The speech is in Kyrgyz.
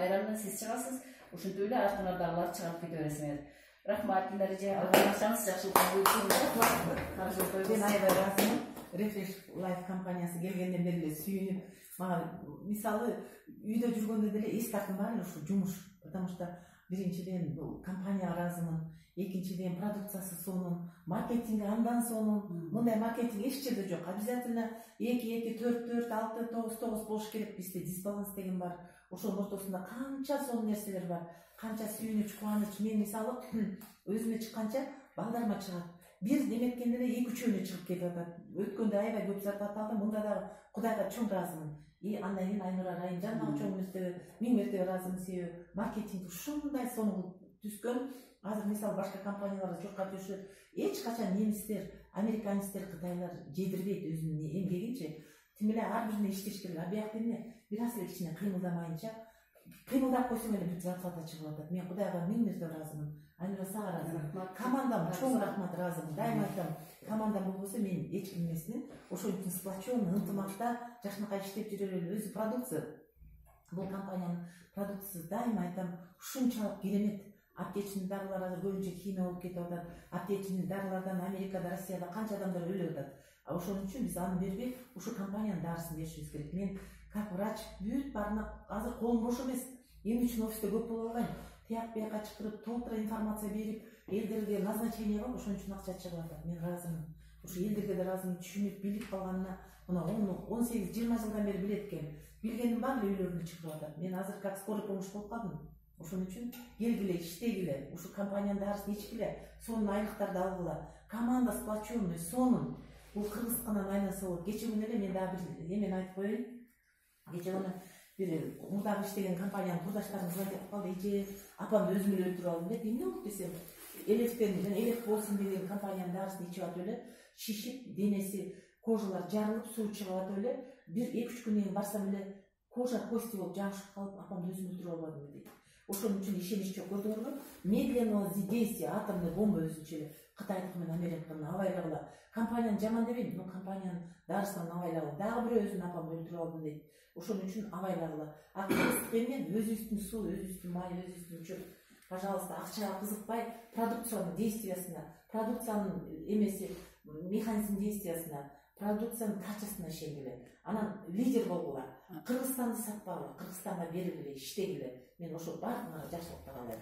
майрамдан сиз чыгасыз, ошентип эле артынан дагылар чыгып кете бересиңер. Рахмат, Диларже. Алганыңыздарыңыз жакшылык болсун. Мен аябай ыраазымын. Refresh Life компаниясы келгенден бери эле сүйүнүп, мага мисалы үйдө жүргөндө деле эс тартым бар эле ушу жумуш. Потому что биринчиден бул компанияга ыраазымын, экинчиден продукциясы сонун, маркетинги андан сонун. Мындай маркетинг эч жерде жок. Обязательно 2, 4, 4, 6, 9, 9 болуш керек. Бизде дисбаланс деген бар. Ошонун ортосунда канча сонун нерселер бар. Канча сүйүнүч, кубаныч. Мен мисалы өзүмө чыкканча балдарыма чыгат. Бир неметкенде эле 2-3-өөнө чыгып кетип атат. Өткөндө аябай көп зарплата алдым. Мында дагы Кудайга чоң ыраазымын. Андан кийин Айнура Райымжан мага чоң мертебе, 1000 мертебе ыраазымын. Себеби маркетинг ушундай сонун түскөн. Азыр мисалы башка компанияларда жокка түшүп, эч качан немистер, американецтер, кытайлар жедирбейт өзүнүн эмгегинчи. Тим эле ар бирине иштеш керек. А биякта эмне? Бир аз эле кичине кыймылдамайынча, кыймылдап койсоң эле бүт зарплата чыгып атат. Мен Кудайга 1000 мертебе ыраазымын. Айнура сага ыраазымын. Командам чоң рахмат, ыраазымын. Дайыма айтам, командам болбосо мен эч ким эмесмин. Ошол үчүн сплочённый, ынтымакта жакшынакай иштеп жүрө эле. Өзү продукция. Бул компаниянын продукциясы дайыма айтам, ушунчалык керемет. Аптечный дарылар азыр көбүнчө Кийина болуп кетип атат. Аптечный дарылардан Америкада, Россияда канча адамдар өлүп атат. А ошон үчүн биз аны бербей, ушу компаниянын дарысын беришибиз керек. Мен как врач бүт барына азыр колум бош эмес. Эмне үчүн офисте көп боло албайм? Тияк бияка чакырып, толтура информация берип, элдерге назначение бар, ошон үчүн акча чыгып атат. Мен ыраазымын. Ушу элдерге да ыраазымын, түшүнүп, билип калганына. Мына 18-20 жылдан бери билет экен. Билгенин баары үйлөрүнө чыгып атат. Мен азыр как скорый помощь болуп калдым. Ошон үчүн келгиле, иштегиле, ушу компаниянын дарысын ичкиле, сонун айлыктарды алгыла. Команда сплочённый, сонун. Бул кыргызстандан айнасы болот. Кече күнү эле мен дагы бир эмени айтып коеюн. Кече күнү бир мурдагы иштеген компаниянын курдаштарыбыз айтып калды, эже апамды өзүм эле өлтүрүп алдым деп. Эмне болуп десем, элек болсун деген компаниянын дарысын ичип атып эле, шишип, денеси, кожалар жарылып, суу чыгып атып эле, бир 2-3 күндөн кийин барсам эле кожа кости болуп жабышып калып, апамды өзүм өлтүрүп албадым дейт. Ошон үчүн ишенич жок, көрдүңүзбү? Медленного действия атомный бомба өзүнчө эле Кытайдыкы менен Американын абайлагыла. Компанияны жаман дебейм, но компаниянын дарысынан абайлагыла. Дагы бирөө өзүнүн апамды өлтүрүп алдым дейт. Ошон үчүн абайлагыла. Акчасы менен өзүбүздүн суу, өзүбүздүн май, өзүбүздүн чөп. Пожалуйста, акчага кызыкпай, продукциянын действиясына, продукциянын эмеси, механизм действиясына, продукциянын качествосуна ишенгиле. Анан лидер болгула. Кыргызстанды сатпагыла, Кыргызстанга бергиле, иштегиле. Мен ошол баардыгына жакшылык каалайм.